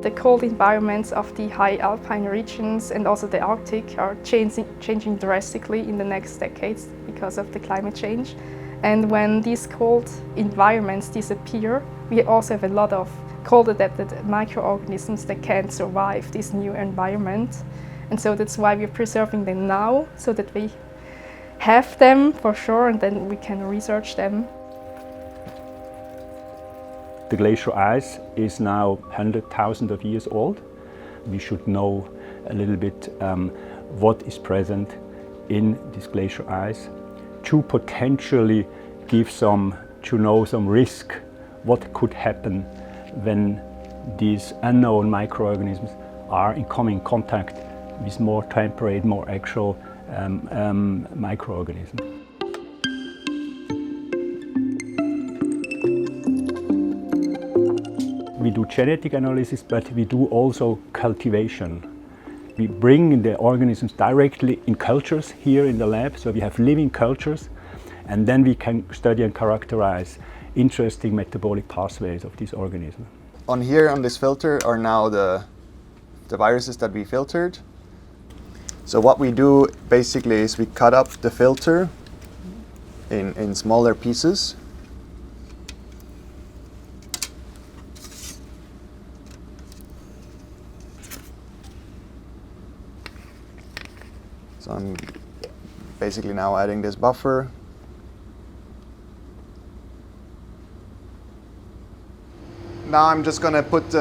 The cold environments of the high alpine regions and also the Arctic are changing drastically in the next decades because of the climate change. And when these cold environments disappear, we also have a lot of cold-adapted microorganisms that can't survive this new environment. And so that's why we're preserving them now, so that we have them for sure and then we can research them. The glacial ice is now 100,000 of years old. We should know a little bit what is present in this glacial ice to potentially give some risk, what could happen when these unknown microorganisms are in coming contact with more temperate, more actual microorganisms. We do genetic analysis, but we do also cultivation. We bring the organisms directly in cultures here in the lab, so we have living cultures, and then we can study and characterize interesting metabolic pathways of these organisms. On here on this filter are now the viruses that we filtered. So what we do basically is we cut up the filter in smaller pieces. So I'm basically now adding this buffer. Now I'm just going to put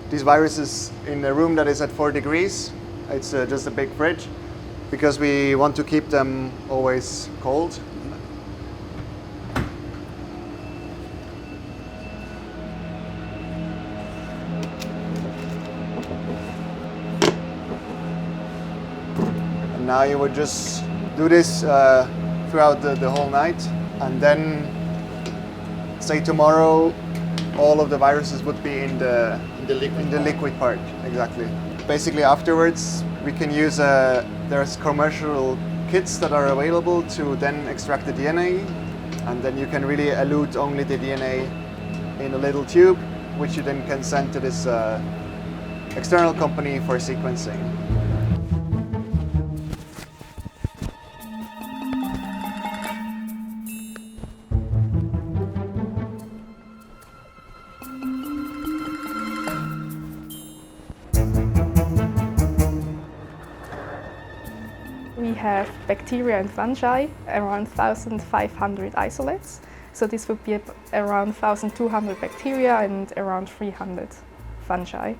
these viruses in a room that is at 4 degrees. It's just a big fridge because we want to keep them always cold. And now you would just do this throughout the whole night, and then say tomorrow all of the viruses would be in the liquid part. Exactly. Basically afterwards we can use there's commercial kits that are available to then extract the DNA, and then you can really elute only the DNA in a little tube, which you then can send to this external company for sequencing. We have bacteria and fungi, around 1,500 isolates. So this would be around 1,200 bacteria and around 300 fungi.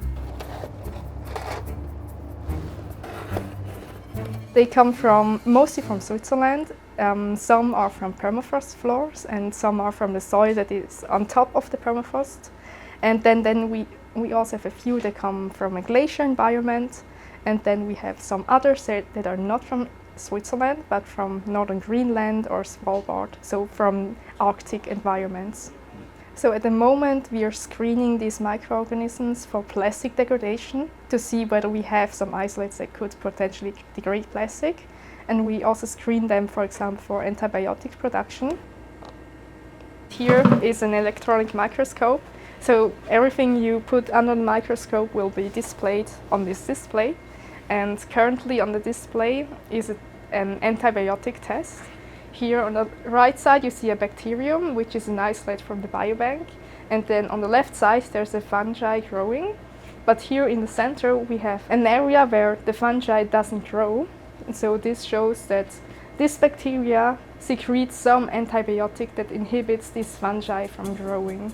They come mostly from Switzerland. Some are from permafrost floors and some are from the soil that is on top of the permafrost. And then we also have a few that come from a glacier environment. And then we have some others that are not from Switzerland, but from northern Greenland or Svalbard, so from Arctic environments. So at the moment we are screening these microorganisms for plastic degradation to see whether we have some isolates that could potentially degrade plastic. And we also screen them, for example, for antibiotic production. Here is an electronic microscope. So everything you put under the microscope will be displayed on this display. And currently on the display is an antibiotic test. Here on the right side you see a bacterium, which is an isolate from the biobank. And then on the left side there's a fungi growing. But here in the center we have an area where the fungi doesn't grow. And so this shows that this bacteria secretes some antibiotic that inhibits this fungi from growing.